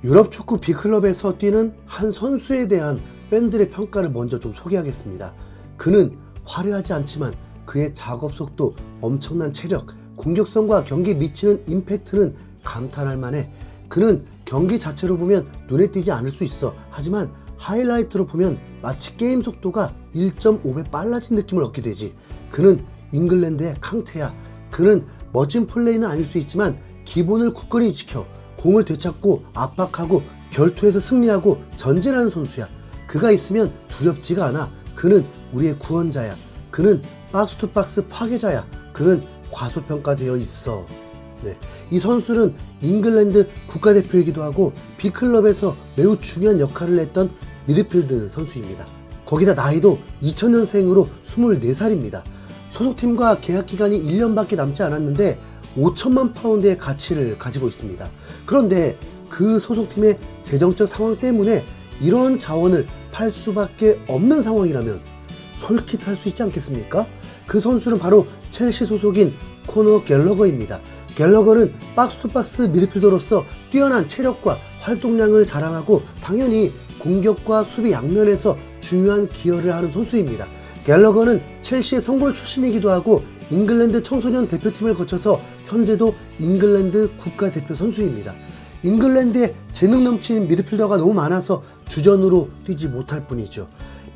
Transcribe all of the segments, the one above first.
유럽 축구 B클럽에서 뛰는 한 선수에 대한 팬들의 평가를 먼저 좀 소개하겠습니다. 그는 화려하지 않지만 그의 작업 속도, 엄청난 체력, 공격성과 경기에 미치는 임팩트는 감탄할 만해. 그는 경기 자체로 보면 눈에 띄지 않을 수 있어. 하지만 하이라이트로 보면 마치 게임 속도가 1.5배 빨라진 느낌을 얻게 되지. 그는 잉글랜드의 캉테야. 그는 멋진 플레이는 아닐 수 있지만 기본을 굳건히 지켜 공을 되찾고 압박하고 결투에서 승리하고 전진하는 선수야. 그가 있으면 두렵지가 않아. 그는 우리의 구원자야. 그는 박스투박스 파괴자야. 그는 과소평가되어 있어. 네. 이 선수는 잉글랜드 국가대표이기도 하고 B클럽에서 매우 중요한 역할을 했던 미드필드 선수입니다. 거기다 나이도 2000년생으로 24살입니다. 소속팀과 계약기간이 1년밖에 남지 않았는데 5천만 파운드의 가치를 가지고 있습니다. 그런데 그 소속팀의 재정적 상황 때문에 이런 자원을 팔 수밖에 없는 상황이라면 솔깃할 수 있지 않겠습니까? 그 선수는 바로 첼시 소속인 코너 갤러거입니다. 갤러거는 박스투박스 미드필더로서 뛰어난 체력과 활동량을 자랑하고 당연히 공격과 수비 양면에서 중요한 기여를 하는 선수입니다. 갤러거는 첼시의 성골 출신이기도 하고 잉글랜드 청소년 대표팀을 거쳐서 현재도 잉글랜드 국가대표 선수입니다. 잉글랜드에 재능 넘치는 미드필더가 너무 많아서 주전으로 뛰지 못할 뿐이죠.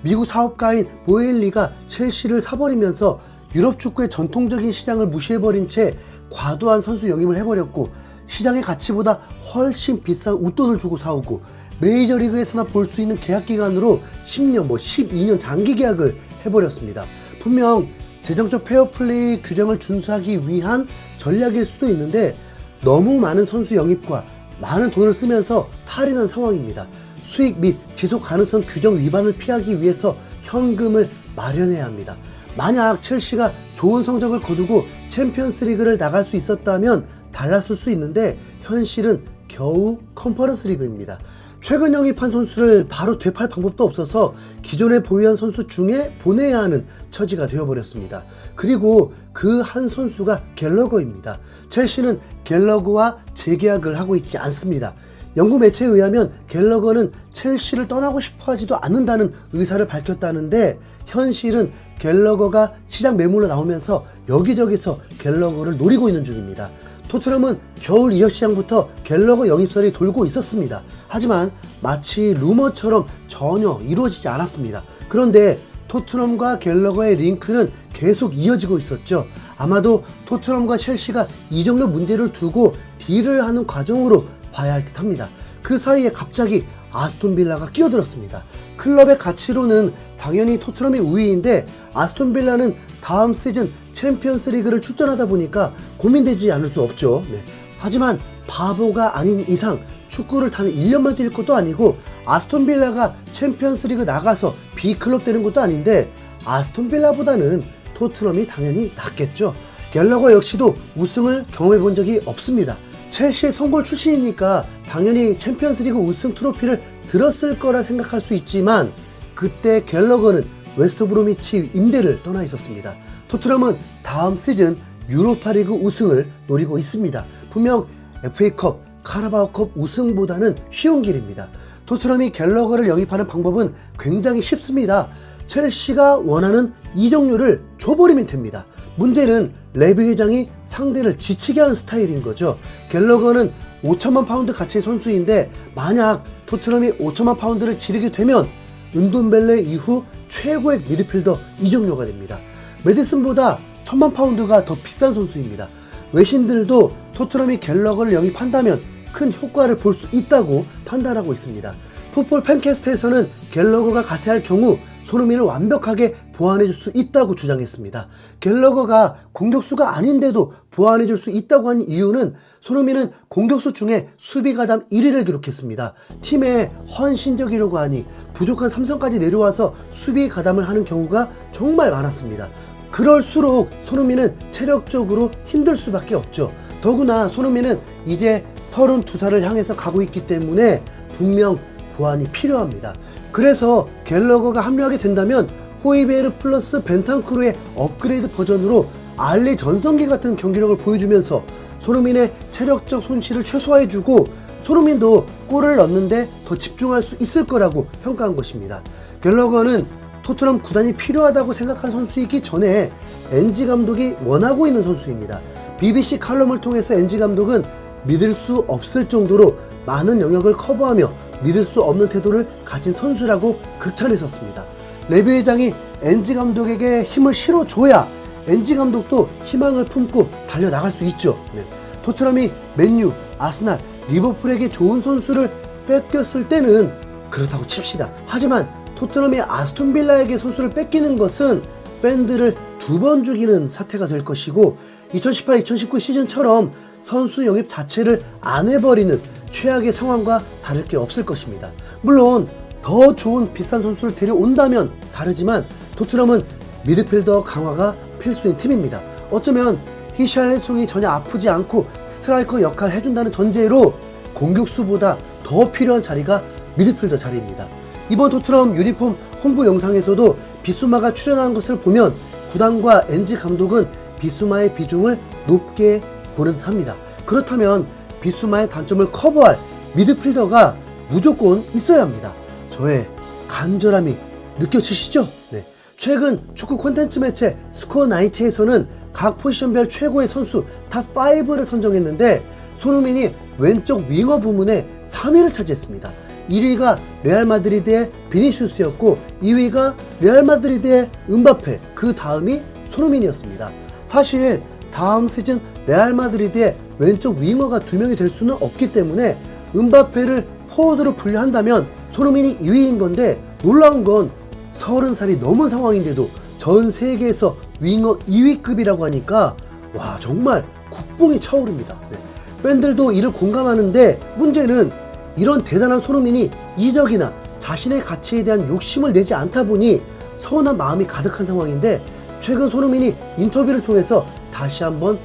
미국 사업가인 보엘리가 첼시를 사버리면서 유럽 축구의 전통적인 시장을 무시해버린 채 과도한 선수 영입을 해버렸고 시장의 가치보다 훨씬 비싼 웃돈을 주고 사오고 메이저리그에서나 볼 수 있는 계약기간으로 10년, 12년 장기 계약을 해버렸습니다. 분명 재정적 페어플레이 규정을 준수하기 위한 전략일 수도 있는데 너무 많은 선수 영입과 많은 돈을 쓰면서 탈인한 상황입니다. 수익 및 지속 가능성 규정 위반을 피하기 위해서 현금을 마련해야 합니다. 만약 첼시가 좋은 성적을 거두고 챔피언스 리그를 나갈 수 있었다면 달랐을 수 있는데 현실은 겨우 컨퍼런스 리그입니다. 최근 영입한 선수를 바로 되팔 방법도 없어서 기존에 보유한 선수 중에 보내야 하는 처지가 되어버렸습니다. 그리고 그 한 선수가 갤러거입니다. 첼시는 갤러거와 재계약을 하고 있지 않습니다. 영국 매체에 의하면 갤러거는 첼시를 떠나고 싶어 하지도 않는다는 의사를 밝혔다는데 현실은 갤러거가 시장 매물로 나오면서 여기저기서 갤러거를 노리고 있는 중입니다. 토트넘은 겨울 이적 시장부터 갤러거 영입설이 돌고 있었습니다. 하지만 마치 루머처럼 전혀 이루어지지 않았습니다. 그런데 토트넘과 갤러거의 링크는 계속 이어지고 있었죠. 아마도 토트넘과 첼시가 이적료 문제를 두고 딜을 하는 과정으로 봐야 할 듯 합니다. 그 사이에 갑자기 아스톤 빌라가 끼어들었습니다. 클럽의 가치로는 당연히 토트넘이 우위인데 아스톤 빌라는 다음 시즌 챔피언스 리그를 출전하다 보니까 고민되지 않을 수 없죠. 네. 하지만 바보가 아닌 이상 축구를 단 1년만 뛸 것도 아니고 아스톤 빌라가 챔피언스 리그 나가서 B클럽 되는 것도 아닌데 아스톤 빌라보다는 토트넘이 당연히 낫겠죠. 갤러거 역시도 우승을 경험해 본 적이 없습니다. 첼시의 성골 출신이니까 당연히 챔피언스 리그 우승 트로피를 들었을 거라 생각할 수 있지만 그때 갤러거는 웨스트 브로미치 임대를 떠나 있었습니다. 토트넘은 다음 시즌 유로파리그 우승을 노리고 있습니다. 분명 FA컵, 카라바오컵 우승보다는 쉬운 길입니다. 토트넘이 갤러거를 영입하는 방법은 굉장히 쉽습니다. 첼시가 원하는 이적료를 줘버리면 됩니다. 문제는 레비 회장이 상대를 지치게 하는 스타일인 거죠. 갤러거는 5천만 파운드 가치의 선수인데 만약 토트넘이 5천만 파운드를 지르게 되면 은돈벨레 이후 최고의 미드필더 이적료가 됩니다. 메디슨보다 1,000만 파운드가 더 비싼 선수입니다. 외신들도 토트넘이 갤러거를 영입한다면 큰 효과를 볼 수 있다고 판단하고 있습니다. 풋볼 팬캐스트에서는 갤러거가 가세할 경우 손흥민을 완벽하게 보완해줄 수 있다고 주장했습니다. 갤러거가 공격수가 아닌데도 보완해줄 수 있다고 한 이유는 손흥민은 공격수 중에 수비 가담 1위를 기록했습니다. 팀에 헌신적이라고 하니 부족한 삼성까지 내려와서 수비 가담을 하는 경우가 정말 많았습니다. 그럴수록 손흥민은 체력적으로 힘들 수밖에 없죠. 더구나 손흥민은 이제 32살을 향해서 가고 있기 때문에 분명 보완이 필요합니다. 그래서 갤러거가 합류하게 된다면 호이베르 플러스 벤탄쿠르의 업그레이드 버전으로 알리 전성기 같은 경기력을 보여주면서 손흥민의 체력적 손실을 최소화해주고 손흥민도 골을 넣는데 더 집중할 수 있을 거라고 평가한 것입니다. 갤러거는 토트넘 구단이 필요하다고 생각한 선수이기 전에 엔지 감독이 원하고 있는 선수입니다. BBC 칼럼을 통해서 엔지 감독은 믿을 수 없을 정도로 많은 영역을 커버하며 믿을 수 없는 태도를 가진 선수라고 극찬했었습니다. 레비 회장이 엔지 감독에게 힘을 실어줘야 엔지 감독도 희망을 품고 달려나갈 수 있죠. 네. 토트넘이 맨유, 아스날, 리버풀에게 좋은 선수를 뺏겼을 때는 그렇다고 칩시다. 하지만 토트넘이 아스톤 빌라에게 선수를 뺏기는 것은 팬들을 2번 죽이는 사태가 될 것이고 2018-2019 시즌처럼 선수 영입 자체를 안 해버리는 최악의 상황과 다를 게 없을 것입니다. 물론 더 좋은 비싼 선수를 데려온다면 다르지만 토트넘은 미드필더 강화가 필수인 팀입니다. 어쩌면 히샬리송이 전혀 아프지 않고 스트라이커 역할을 해준다는 전제로 공격수보다 더 필요한 자리가 미드필더 자리입니다. 이번 토트넘 유니폼 홍보 영상에서도 비수마가 출연하는 것을 보면 구단과 엔지 감독은 비수마의 비중을 높게 보는 듯합니다. 그렇다면 비수마의 단점을 커버할 미드필더가 무조건 있어야 합니다. 저의 간절함이 느껴지시죠? 네. 최근 축구 콘텐츠 매체 스코어90에서는 각 포지션별 최고의 선수 탑5를 선정했는데 손흥민이 왼쪽 윙어 부문에 3위를 차지했습니다. 1위가 레알 마드리드의 비니시우스였고 2위가 레알 마드리드의 음바페, 그 다음이 손흥민이었습니다. 사실 다음 시즌 레알 마드리드의 왼쪽 윙어가 2명이 될 수는 없기 때문에 음바페를 포워드로 분류한다면 손흥민이 2위인 건데 놀라운 건 30살이 넘은 상황인데도 전 세계에서 윙어 2위급이라고 하니까 와 정말 국뽕이 차오릅니다. 네. 팬들도 이를 공감하는데 문제는 이런 대단한 손흥민이 이적이나 자신의 가치에 대한 욕심을 내지 않다 보니 서운한 마음이 가득한 상황인데 최근 손흥민이 인터뷰를 통해서 다시 한번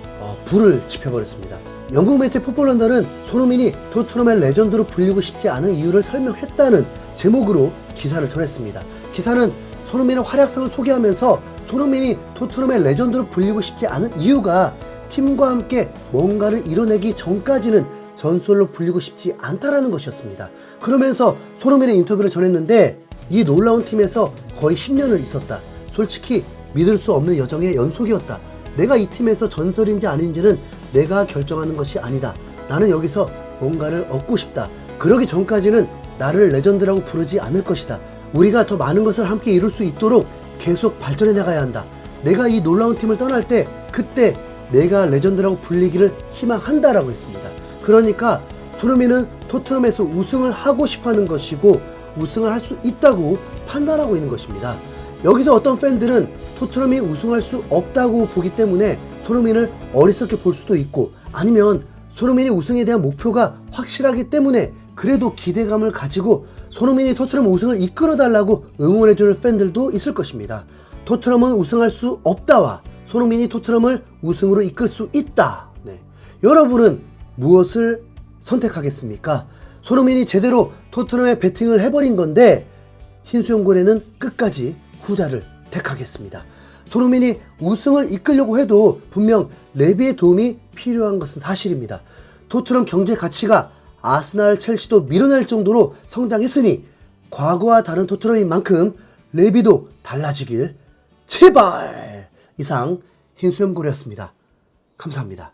불을 지펴버렸습니다. 영국 매체 풋볼런던은 손흥민이 토트넘의 레전드로 불리고 싶지 않은 이유를 설명했다는 제목으로 기사를 전했습니다. 기사는 손흥민의 활약상을 소개하면서 손흥민이 토트넘의 레전드로 불리고 싶지 않은 이유가 팀과 함께 뭔가를 이뤄내기 전까지는 전설로 불리고 싶지 않다라는 것이었습니다. 그러면서 손흥민의 인터뷰를 전했는데 이 놀라운 팀에서 거의 10년을 있었다. 솔직히 믿을 수 없는 여정의 연속이었다. 내가 이 팀에서 전설인지 아닌지는 내가 결정하는 것이 아니다. 나는 여기서 뭔가를 얻고 싶다. 그러기 전까지는 나를 레전드라고 부르지 않을 것이다. 우리가 더 많은 것을 함께 이룰 수 있도록 계속 발전해 나가야 한다. 내가 이 놀라운 팀을 떠날 때 그때 내가 레전드라고 불리기를 희망한다라고 했습니다. 그러니까 손흥민은 토트넘에서 우승을 하고 싶어하는 것이고 우승을 할 수 있다고 판단하고 있는 것입니다. 여기서 어떤 팬들은 토트넘이 우승할 수 없다고 보기 때문에 손흥민을 어리석게 볼 수도 있고 아니면 손흥민이 우승에 대한 목표가 확실하기 때문에 그래도 기대감을 가지고 손흥민이 토트넘 우승을 이끌어달라고 응원해주는 팬들도 있을 것입니다. 토트넘은 우승할 수 없다와 손흥민이 토트넘을 우승으로 이끌 수 있다. 네. 여러분은 무엇을 선택하겠습니까? 손흥민이 제대로 토트넘에 배팅을 해버린 건데 흰수염고래는 끝까지 후자를 택하겠습니다. 손흥민이 우승을 이끌려고 해도 분명 레비의 도움이 필요한 것은 사실입니다. 토트넘 경제 가치가 아스날, 첼시도 밀어낼 정도로 성장했으니 과거와 다른 토트넘인 만큼 레비도 달라지길 제발! 이상 흰수염고래였습니다. 감사합니다.